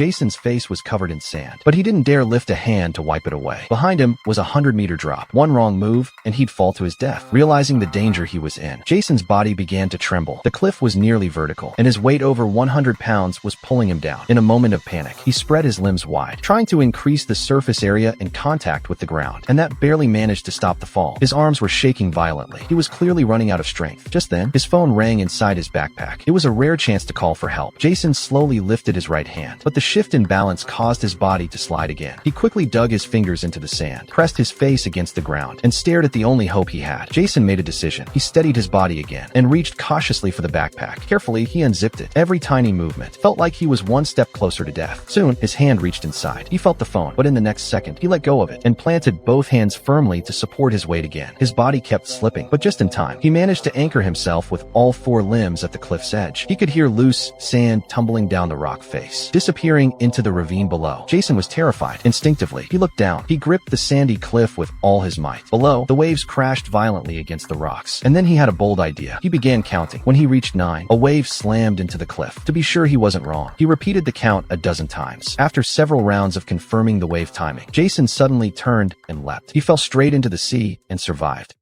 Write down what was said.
Jason's face was covered in sand, but he didn't dare lift a hand to wipe it away. Behind him was a 100-meter drop. One wrong move, and he'd fall to his death. Realizing the danger he was in, Jason's body began to tremble. The cliff was nearly vertical, and his weight over 100 pounds was pulling him down. In a moment of panic, he spread his limbs wide, trying to increase the surface area in contact with the ground, and that barely managed to stop the fall. His arms were shaking violently. He was clearly running out of strength. Just then, his phone rang inside his backpack. It was a rare chance to call for help. Jason slowly lifted his right hand, but the shift in balance caused his body to slide again. He quickly dug his fingers into the sand, pressed his face against the ground, and stared at the only hope he had. Jason made a decision. He steadied his body again and reached cautiously for the backpack. Carefully, he unzipped it. Every tiny movement felt like he was one step closer to death. Soon, his hand reached inside. He felt the phone, but in the next second, he let go of it and planted both hands firmly to support his weight again. His body kept slipping, but just in time, he managed to anchor himself with all four limbs at the cliff's edge. He could hear loose sand tumbling down the rock face, disappearing into the ravine below. Jason was terrified. Instinctively, he looked down. He gripped the sandy cliff with all his might. Below, the waves crashed violently against the rocks. And then he had a bold idea. He began counting. When he reached 9, a wave slammed into the cliff. To be sure he wasn't wrong, he repeated the count a dozen times. After several rounds of confirming the wave timing, Jason suddenly turned and leapt. He fell straight into the sea and survived.